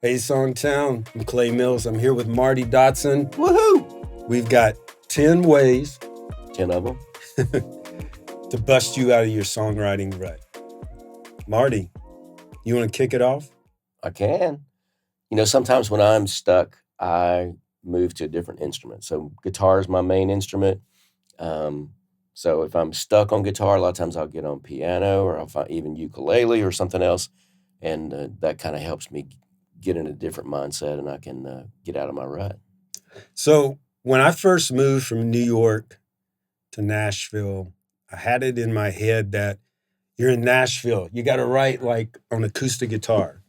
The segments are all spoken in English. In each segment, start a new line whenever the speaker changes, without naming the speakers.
Hey, Songtown, I'm Clay Mills. I'm here with Marty Dodson.
Woohoo!
We've got 10 ways
10 of them.
to bust you out of your songwriting rut. Marty, you want to kick it off?
I can. Sometimes when I'm stuck, I move to a different instrument. So guitar is my main instrument. So if I'm stuck on guitar, a lot of times I'll get on piano or I'll find even ukulele or something else. And that kind of helps me get in a different mindset and I can get out of my rut.
So when I first moved from New York to Nashville, I had it in my head that you're in Nashville. You got to write like on acoustic guitar.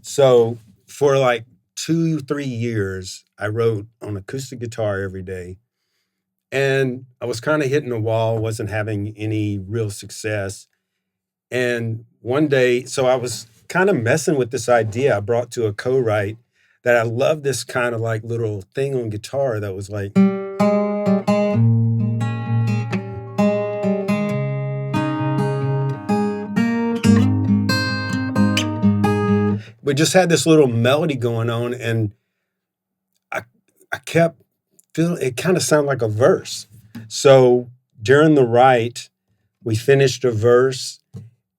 So for like 2-3 years, I wrote on acoustic guitar every day. And I was kind of hitting a wall, wasn't having any real success. And one day, so I was kind of messing with this idea I brought to a co-write that I love this kind of like little thing on guitar that was like, we just had this little melody going on, and I kept feeling it kind of sounded like a verse. So during the write, we finished a verse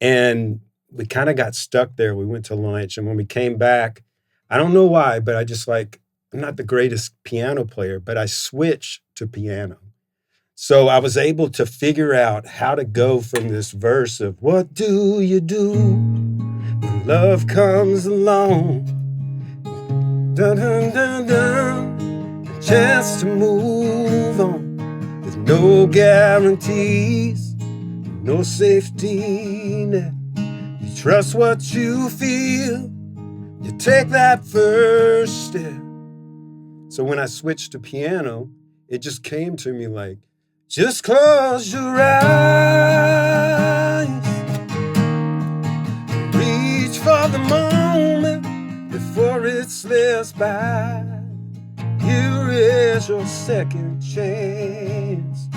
and we kind of got stuck there. We went to lunch, and when we came back, I don't know why, but I just I'm not the greatest piano player, but I switched to piano. So I was able to figure out how to go from this verse of what do you do when love comes along? Dun, dun, dun, dun. A chance to move on with no guarantees, no safety net. You trust what you feel. You take that first step. So when I switched to piano, it just came to me like, just close your eyes. Reach for the moment before it slips by. Here is your second chance.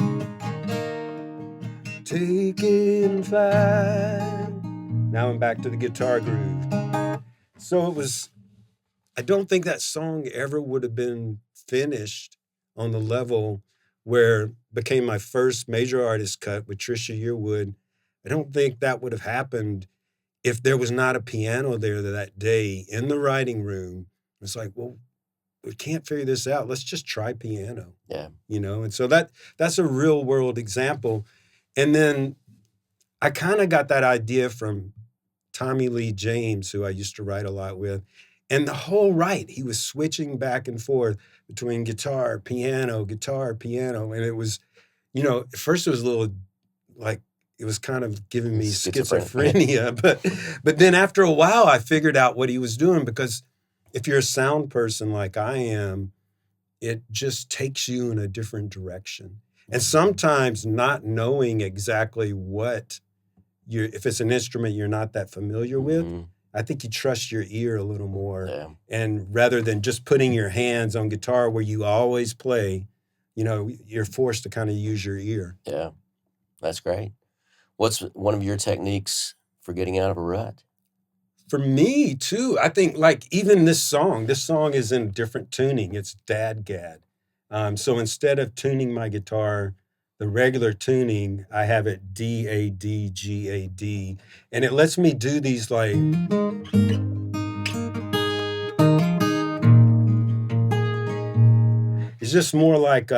Take it and fly. Now I'm back to the guitar groove. So I don't think that song ever would have been finished on the level where it became my first major artist cut with Trisha Yearwood. I don't think that would have happened if there was not a piano there that day in the writing room. It's like, well, we can't figure this out. Let's just try piano.
Yeah.
And so that's a real world example. And then I kind of got that idea from Tommy Lee James, who I used to write a lot with. And the whole write, he was switching back and forth between guitar, piano. And it was, at first it was a little like, it was kind of giving me schizophrenia. But then after a while, I figured out what he was doing, because if you're a sound person like I am, it just takes you in a different direction. And sometimes not knowing exactly if it's an instrument you're not that familiar with,
Mm-hmm.
I think you trust your ear a little more.
Yeah.
And rather than just putting your hands on guitar where you always play, you're forced to kind of use your ear.
Yeah, that's great. What's one of your techniques for getting out of a rut?
For me, too, I think like even this song is in different tuning. It's Dadgad. So instead of tuning my guitar the regular tuning, I have it D-A-D-G-A-D. And it lets me do these like... It's just more like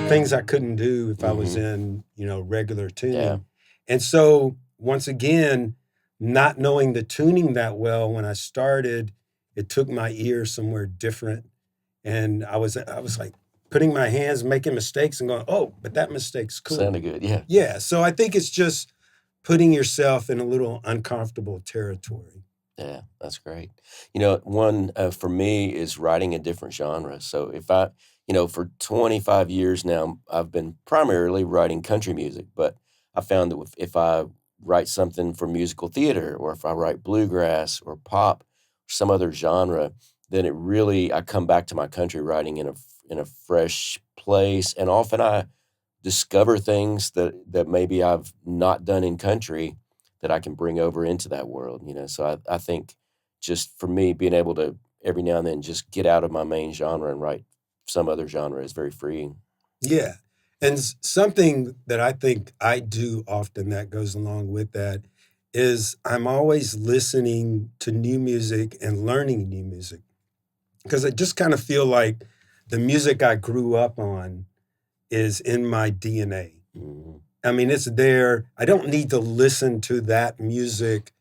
things I couldn't do if I was in, regular tuning.
Yeah.
And so once again, not knowing the tuning that well when I started, it took my ear somewhere different. And I was like putting my hands, making mistakes and going, oh, but that mistake's cool.
Sounded good, yeah.
Yeah, so I think it's just putting yourself in a little uncomfortable territory.
Yeah, that's great. One for me is writing a different genre. So if for 25 years now, I've been primarily writing country music, but I found that if I write something for musical theater, or if I write bluegrass or pop, or some other genre, then I come back to my country writing in a fresh place, and often I discover things that maybe I've not done in country that I can bring over into that world, you know. So I think just for me, being able to every now and then just get out of my main genre and write some other genre is very freeing.
Yeah. And something that I think I do often that goes along with that is I'm always listening to new music and learning new music because I just kind of feel like the music I grew up on is in my DNA.
Mhm.
I mean, it's there. I don't need to listen to that music.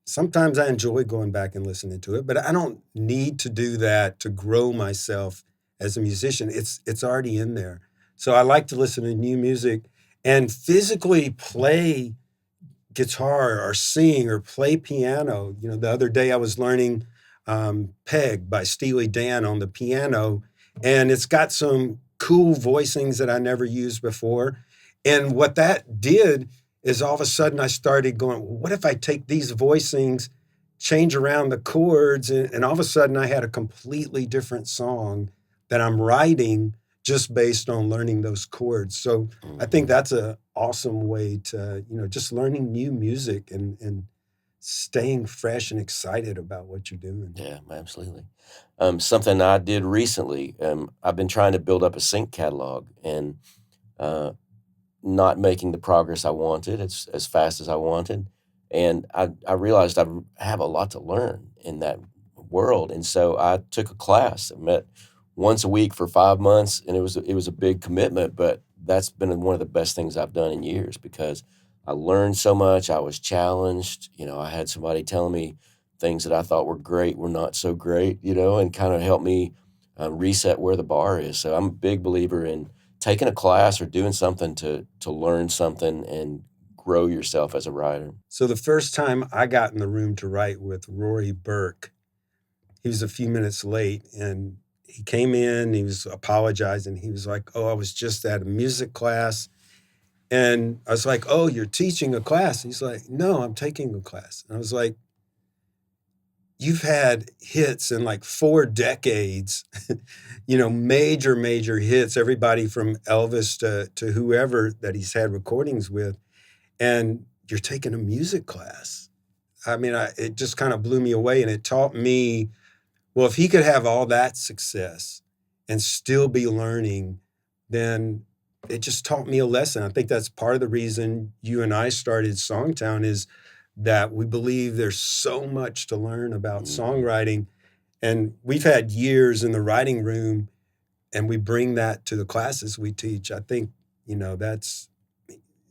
Sometimes I enjoy going back and listening to it, but I don't need to do that to grow myself as a musician. It's already in there. So I like to listen to new music and physically play guitar or sing or play piano. You know, the other day I was learning Peg by Steely Dan on the piano, and it's got some cool voicings that I never used before. And what that did is all of a sudden I started going, well, what if I take these voicings, change around the chords, and all of a sudden I had a completely different song that I'm writing just based on learning those chords. So I think
Mhm.
that's an awesome way to, just learning new music and staying fresh and excited about what you're doing.
Yeah, absolutely. Something I did recently, I've been trying to build up a sync catalog and uh, not making the progress I wanted as fast as I wanted. And I realized I have a lot to learn in that world. And so I took a class. I met once a week for 5 months, and it was a big commitment, but that's been one of the best things I've done in years because I learned so much. I was challenged. You know, I had somebody telling me things that I thought were great were not so great, you know, and kind of helped me reset where the bar is. So I'm a big believer in taking a class or doing something to learn something and grow yourself as a writer.
So the first time I got in the room to write with Rory Burke, he was a few minutes late and he came in, he was apologizing. He was like, "Oh, I was just at a music class." And I was like, "Oh, you're teaching a class?" He's like, "No, I'm taking a class." And I was like, "You've had hits in like 4 decades, major, major hits, everybody from Elvis to whoever that he's had recordings with, and you're taking a music class." I mean, it just kind of blew me away. And it taught me, well, if he could have all that success and still be learning, then it just taught me a lesson. I think that's part of the reason you and I started Songtown is that we believe there's so much to learn about
Mhm.
songwriting. And we've had years in the writing room and we bring that to the classes we teach. I think, that's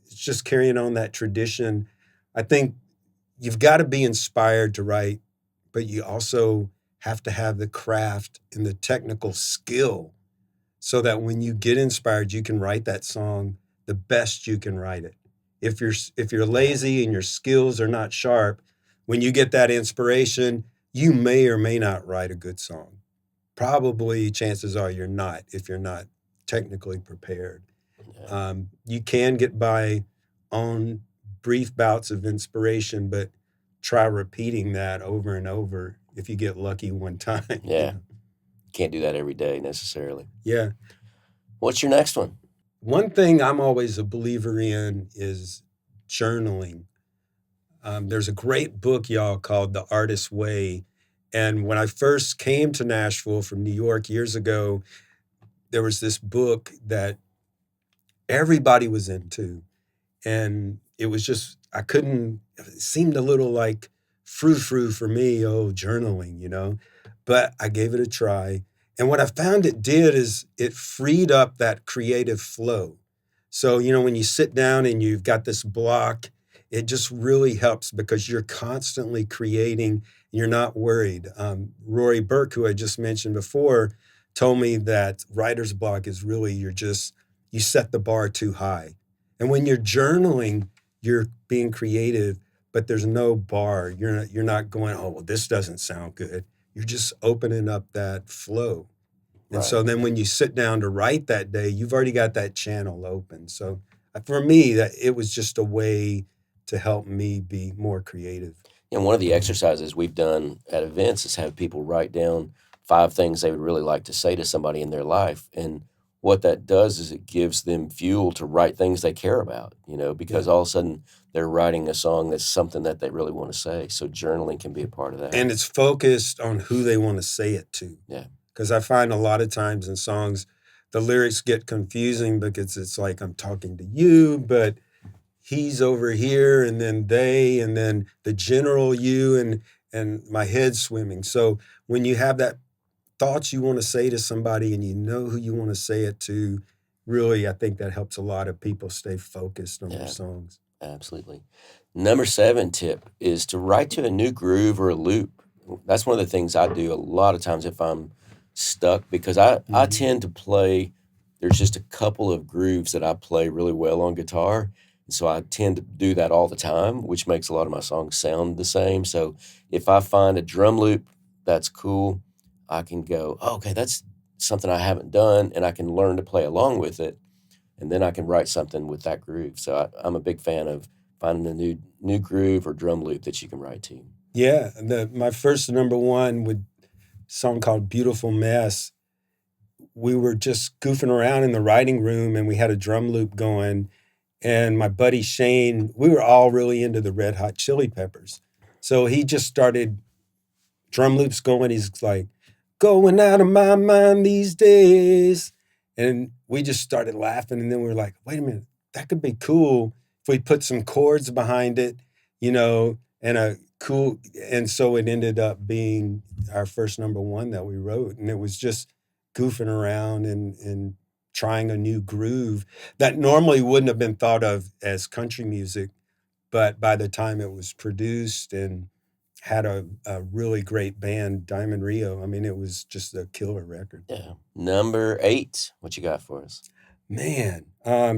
it's just carrying on that tradition. I think you've got to be inspired to write, but you also have to have the craft and the technical skill so that when you get inspired, you can write that song the best you can write it. If you're
Yeah.
lazy and your skills are not sharp, when you get that inspiration, you may or may not write a good song. Probably chances are you're not if you're not technically prepared.
Yeah.
You can get by on brief bouts of inspiration, but try repeating that over and over if you get lucky one time.
Yeah. Can't do that every day necessarily.
Yeah.
What's your next one?
One thing I'm always a believer in is journaling. There's a great book, y'all, called The Artist's Way. And when I first came to Nashville from New York years ago, there was this book that everybody was into. And it was just, it seemed a little like frou-frou for me, journaling. But I gave it a try. And what I found it did is it freed up that creative flow. So, when you sit down and you've got this block, it just really helps because you're constantly creating. You're not worried. Rory Burke, who I just mentioned before, told me that writer's block is really you set the bar too high. And when you're journaling, you're being creative, but there's no bar. You're not going, oh, well, this doesn't sound good. You're just opening up that flow. And so
Right.
then when you sit down to write that day, you've already got that channel open. So for me, that it was just a way to help me be more creative.
And one of the exercises we've done at events is have people write down 5 things they would really like to say to somebody in their life. And what that does is it gives them fuel to write things they care about, because all of a sudden they're writing a song that's something that they really want to say. So journaling can be a part of that.
And it's focused on who they want to say it to.
Yeah.
Because I find a lot of times in songs, the lyrics get confusing because it's like I'm talking to you, but he's over here, and then they, and then the general you, and my head's swimming. So when you have that thoughts you want to say to somebody and you know who you want to say it to, really, I think that helps a lot of people stay focused on their songs.
Absolutely. Number 7 tip is to write to a new groove or a loop. That's one of the things I do a lot of times if I'm stuck, because I tend to play, there's just a couple of grooves that I play really well on guitar. And so I tend to do that all the time, which makes a lot of my songs sound the same. So if I find a drum loop that's cool, I can go, okay, that's something I haven't done, and I can learn to play along with it. And then I can write something with that groove. So I'm a big fan of finding a new groove or drum loop that you can write to.
Yeah, my first number one with a song called Beautiful Mess, we were just goofing around in the writing room, and we had a drum loop going. And my buddy Shane, we were all really into the Red Hot Chili Peppers. So he just started drum loops going. He's like, going out of my mind these days. And we just started laughing. And then we were like, wait a minute, that could be cool if we put some chords behind it, and a cool. And so it ended up being our first number one that we wrote. And it was just goofing around and trying a new groove that normally wouldn't have been thought of as country music. But by the time it was produced and had a really great band, Diamond Rio, I mean, it was just a killer record.
Yeah. Number 8, what you got for us?
Man,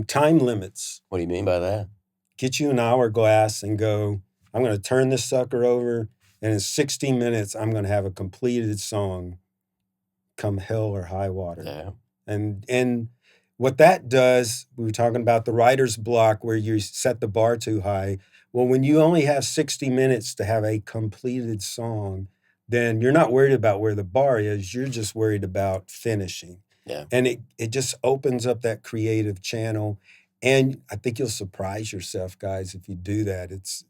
time limits.
What do you mean by that?
Get you an hourglass and go, I'm going to turn this sucker over, and in 60 minutes, I'm going to have a completed song come hell or high water.
Yeah.
And what that does, we were talking about the writer's block where you set the bar too high. Well, when you only have 60 minutes to have a completed song, then you're not worried about where the bar is. You're just worried about finishing.
Yeah.
And it just opens up that creative channel. And I think you'll surprise yourself, guys, if you do that. It's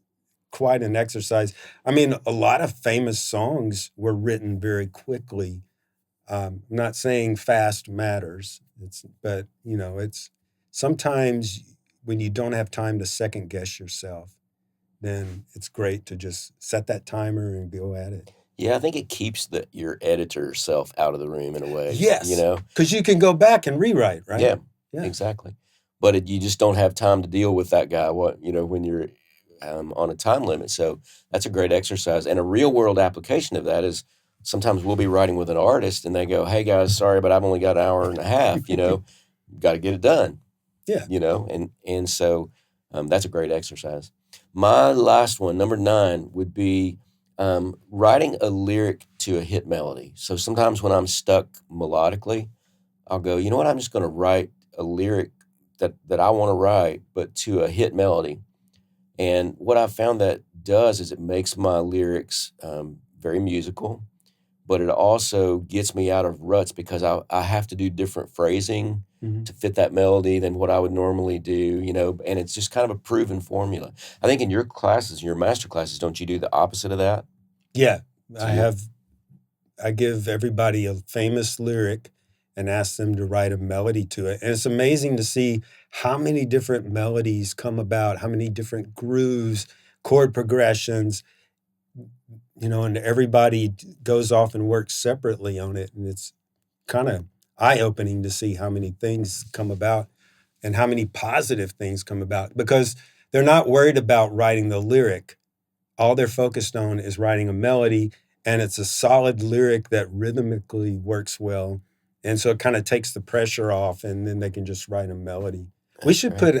quite an exercise. I mean, a lot of famous songs were written very quickly. I'm not saying fast matters, but it's sometimes when you don't have time to second guess yourself, then it's great to just set that timer and go at it.
Yeah, I think it keeps your editor self out of the room in a way.
Yes, because you can go back and rewrite, right?
Yeah. Exactly. But you just don't have time to deal with that guy. When you're on a time limit. So that's a great exercise, and a real world application of that is. Sometimes we'll be writing with an artist and they go, hey guys, sorry, but I've only got an hour and a half, got to get it done.
Yeah.
And so that's a great exercise. My last one, number 9, would be writing a lyric to a hit melody. So sometimes when I'm stuck melodically, I'll go, you know what, I'm just going to write a lyric that I want to write, but to a hit melody. And what I found that does is it makes my lyrics very musical. But it also gets me out of ruts because I have to do different phrasing to fit that melody than what I would normally do, and it's just kind of a proven formula. I think in your classes, your master classes, don't you do the opposite of that?
Yeah. I give everybody a famous lyric and ask them to write a melody to it. And it's amazing to see how many different melodies come about, how many different grooves, chord progressions, and everybody goes off and works separately on it. And it's kind of eye-opening to see how many things come about and how many positive things come about because they're not worried about writing the lyric. All they're focused on is writing a melody, and it's a solid lyric that rhythmically works well. And so it kind of takes the pressure off, and then they can just write a melody. We should put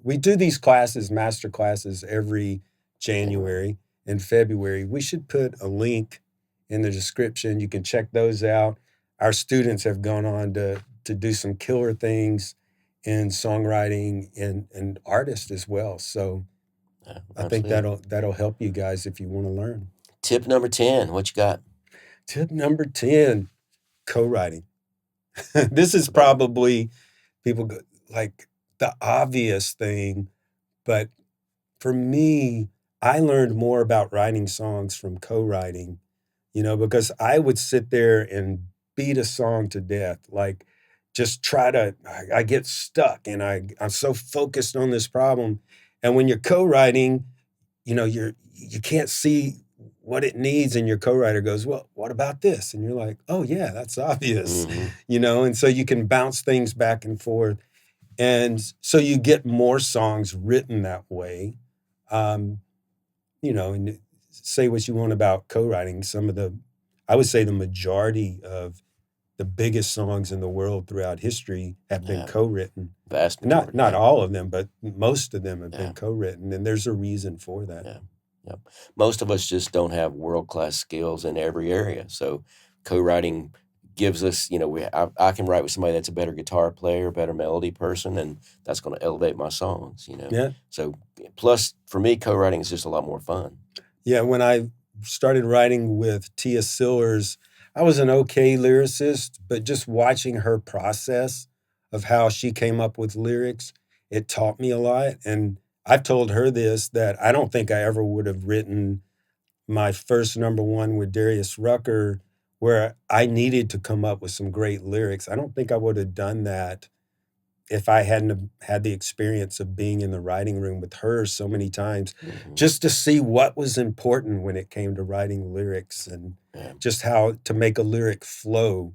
we do these classes, master classes, every January and February. We should put a link in the description. You can check those out. Our students have gone on to do some killer things in songwriting and artists as well. So I think that'll help you guys if you want to learn.
Tip number 10, what you got?
Tip number 10, co-writing. This is probably people go, like the obvious thing, but for me, I learned more about writing songs from co-writing, because I would sit there and beat a song to death, like just I get stuck and I'm so focused on this problem. And when you're co-writing, you can't see what it needs, and your co-writer goes, well, what about this? And you're like, oh yeah, that's obvious, and so you can bounce things back and forth. And so you get more songs written that way. And say what you want about co-writing. I would say the majority of the biggest songs in the world throughout history have been co-written.
Vast majority.
Not all of them, but most of them have been co-written, and there's a reason for that.
Yeah. Yep. Most of us just don't have world-class skills in every area. So co-writing gives us, I can write with somebody that's a better guitar player, better melody person, and that's going to elevate my songs,
Yeah.
So plus, for me, co-writing is just a lot more fun.
Yeah, when I started writing with Tia Sillers, I was an okay lyricist, but just watching her process of how she came up with lyrics, it taught me a lot. And I've told her this, that I don't think I ever would have written my first number one with Darius Rucker, where I needed to come up with some great lyrics. I don't think I would have done that if I hadn't have had the experience of being in the writing room with her so many times, just to see what was important when it came to writing lyrics, and just how to make a lyric flow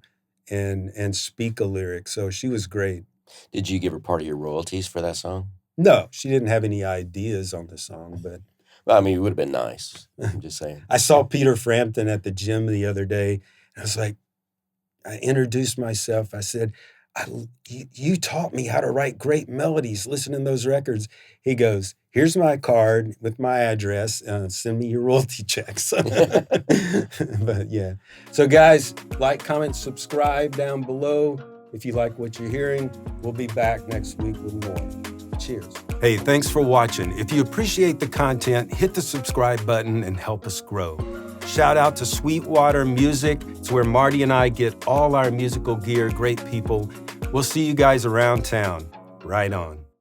and speak a lyric. So she was great.
Did you give her part of your royalties for that song?
No, she didn't have any ideas on the song, but
Well, I mean, it would have been nice. I'm just saying.
I saw Peter Frampton at the gym the other day, and I was like, I introduced myself. I said, you taught me how to write great melodies, listening to those records. He goes, here's my card with my address. Send me your royalty checks. But yeah. So guys, like, comment, subscribe down below if you like what you're hearing. We'll be back next week with more. Cheers. Hey, thanks for watching. If you appreciate the content, hit the subscribe button and help us grow. Shout out to Sweetwater Music. It's where Marty and I get all our musical gear. Great people. We'll see you guys around town. Right on.